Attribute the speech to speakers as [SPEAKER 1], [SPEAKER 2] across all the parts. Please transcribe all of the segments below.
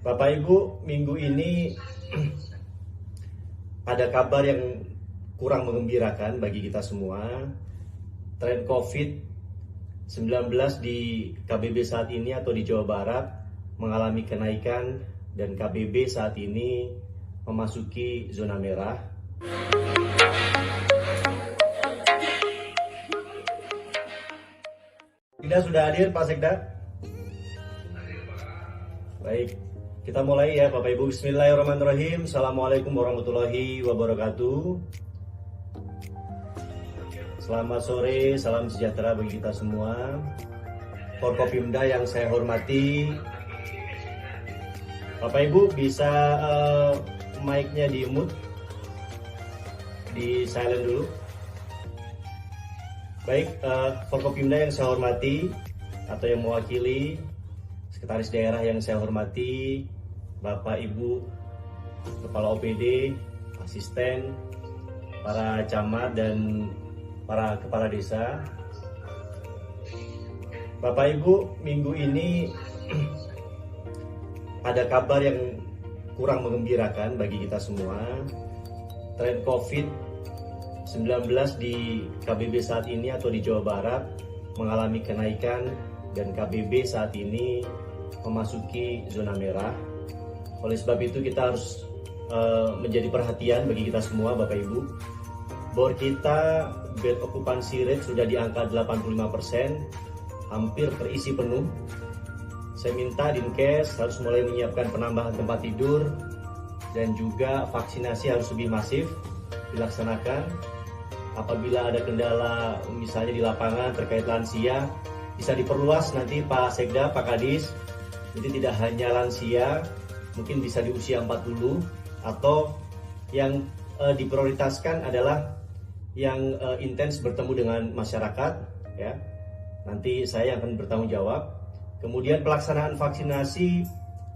[SPEAKER 1] Bapak Ibu, minggu ini ada kabar yang kurang mengembirakan bagi kita semua. Tren COVID-19 di KBB saat ini atau di Jawa Barat mengalami kenaikan dan KBB saat ini memasuki zona merah. Sekda sudah hadir, Pak Sekda? Baik, kita mulai ya Bapak Ibu. Bismillahirrahmanirrahim. Assalamualaikum warahmatullahi wabarakatuh. Selamat sore, salam sejahtera bagi kita semua. Forkopimda yang saya hormati, Bapak Ibu bisa mic-nya di mute, di silent dulu. Baik, Forkopimda yang saya hormati atau yang mewakili, Sekretaris Daerah yang saya hormati, Bapak Ibu Kepala OPD, asisten, para camat dan para kepala desa. Bapak Ibu, minggu ini ada kabar yang kurang mengembirakan bagi kita semua. Tren COVID-19 di KBB saat ini atau di Jawa Barat mengalami kenaikan dan KBB saat ini memasuki zona merah. Oleh sebab itu kita harus menjadi perhatian bagi kita semua Bapak Ibu. Bor kita bed occupancy rate sudah di angka 85%, hampir terisi penuh. Saya minta Dinkes harus mulai menyiapkan penambahan tempat tidur dan juga vaksinasi harus lebih masif dilaksanakan. Apabila ada kendala misalnya di lapangan terkait lansia, bisa diperluas nanti Pak Sekda, Pak Kadis. Jadi tidak hanya lansia, mungkin bisa di usia 40 atau yang diprioritaskan adalah yang intens bertemu dengan masyarakat ya. Nanti saya akan bertanggung jawab. Kemudian pelaksanaan vaksinasi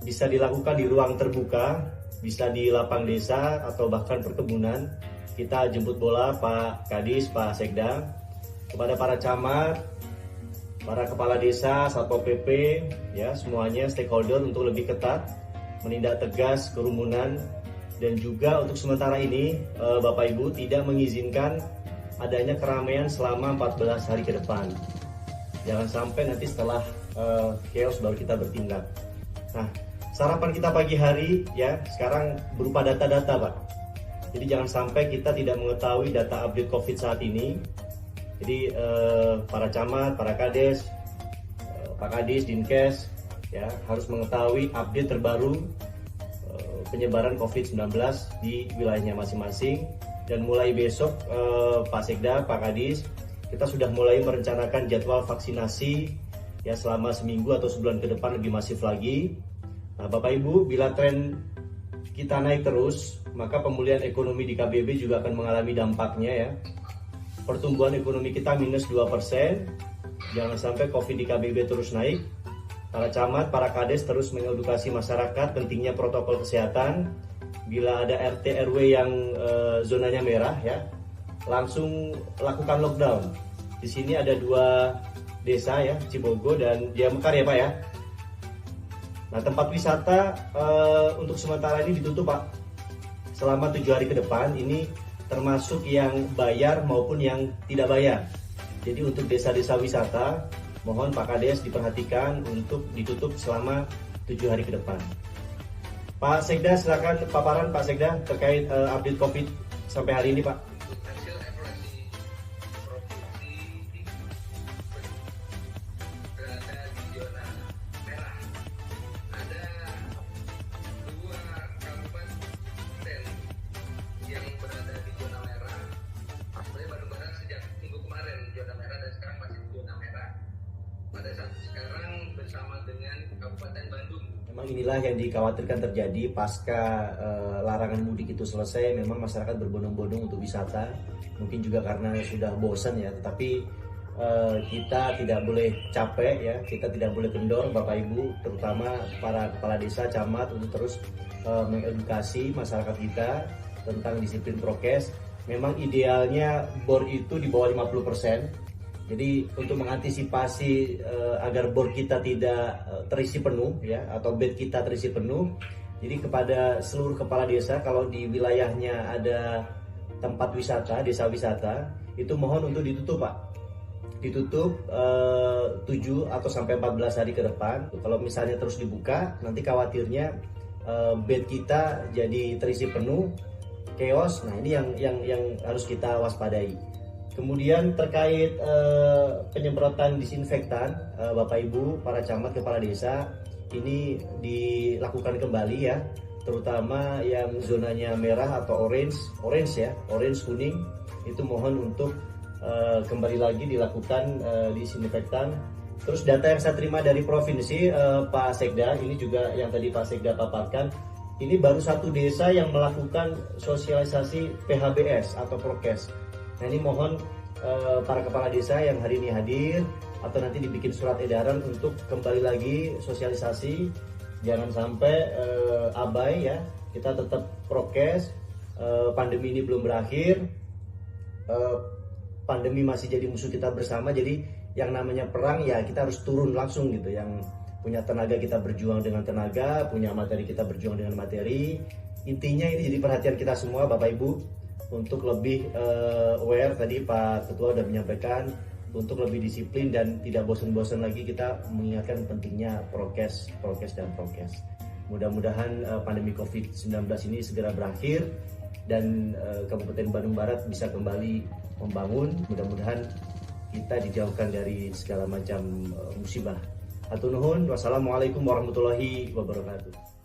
[SPEAKER 1] bisa dilakukan di ruang terbuka, bisa di lapang desa atau bahkan perkebunan. Kita jemput bola Pak Kadis, Pak Sekda, kepada para camat, para kepala desa, Satpol PP, ya semuanya stakeholder untuk lebih ketat menindak tegas kerumunan, dan juga untuk sementara ini Bapak Ibu tidak mengizinkan adanya keramaian selama 14 hari ke depan. Jangan sampai nanti setelah chaos baru kita bertindak. Nah, sarapan kita pagi hari ya sekarang berupa data-data Pak. Jadi jangan sampai kita tidak mengetahui data update COVID saat ini. Jadi para camat, para kades, Pak Kadis, Dinkes ya harus mengetahui update terbaru penyebaran COVID-19 di wilayahnya masing-masing. Dan mulai besok Pak Sekda, Pak Kadis, kita sudah mulai merencanakan jadwal vaksinasi ya selama seminggu atau sebulan ke depan lebih masif lagi. Nah, Bapak Ibu, bila tren kita naik terus, maka pemulihan ekonomi di KBB juga akan mengalami dampaknya ya. Pertumbuhan ekonomi kita minus 2%. Jangan sampai COVID di KBB terus naik. Para camat, para kades terus mengedukasi masyarakat pentingnya protokol kesehatan. Bila ada RT RW yang zonanya merah ya, langsung lakukan lockdown. Di sini ada 2 desa ya, Cibogo dan Diamekar ya Pak ya. Nah, tempat wisata untuk sementara ini ditutup Pak. Selama 7 hari ke depan, ini termasuk yang bayar maupun yang tidak bayar. Jadi untuk desa-desa wisata, mohon Pak Kades diperhatikan untuk ditutup selama 7 hari ke depan. Pak Sekda, silakan paparan Pak Sekda terkait update COVID sampai hari ini Pak. Memang inilah yang dikhawatirkan terjadi pasca larangan mudik itu selesai. Memang masyarakat berbondong-bondong untuk wisata, mungkin juga karena sudah bosan ya. Tetapi kita tidak boleh capek ya, kita tidak boleh kendor Bapak Ibu, terutama para kepala desa, camat untuk terus mengedukasi masyarakat kita tentang disiplin prokes. Memang idealnya bor itu di bawah 50%. Jadi untuk mengantisipasi agar bor kita tidak terisi penuh ya, atau bed kita terisi penuh, jadi kepada seluruh kepala desa, kalau di wilayahnya ada tempat wisata, desa wisata, itu mohon untuk ditutup Pak. Ditutup 7 atau sampai 14 hari ke depan. Kalau misalnya terus dibuka, nanti khawatirnya bed kita jadi terisi penuh, chaos. Nah ini yang harus kita waspadai. Kemudian terkait penyemprotan disinfektan, Bapak Ibu, para camat, kepala desa, ini dilakukan kembali ya, terutama yang zonanya merah atau orange ya, orange kuning, itu mohon untuk kembali lagi dilakukan disinfektan. Terus data yang saya terima dari provinsi, Pak Sekda, ini juga yang tadi Pak Sekda paparkan, ini baru satu desa yang melakukan sosialisasi PHBS atau prokes. Nah ini mohon para kepala desa yang hari ini hadir atau nanti dibikin surat edaran untuk kembali lagi sosialisasi, jangan sampai abai ya, kita tetap prokes. Pandemi ini belum berakhir, pandemi masih jadi musuh kita bersama. Jadi yang namanya perang ya kita harus turun langsung gitu, yang punya tenaga kita berjuang dengan tenaga, punya materi kita berjuang dengan materi. Intinya ini jadi perhatian kita semua Bapak Ibu, untuk lebih aware. Tadi Pak Ketua sudah menyampaikan untuk lebih disiplin dan tidak bosan-bosan lagi kita mengingatkan pentingnya prokes dan prokes. Mudah-mudahan pandemi COVID-19 ini segera berakhir dan Kabupaten Bandung Barat bisa kembali membangun. Mudah-mudahan kita dijauhkan dari segala macam musibah. Hatur nuhun. Wassalamualaikum warahmatullahi wabarakatuh.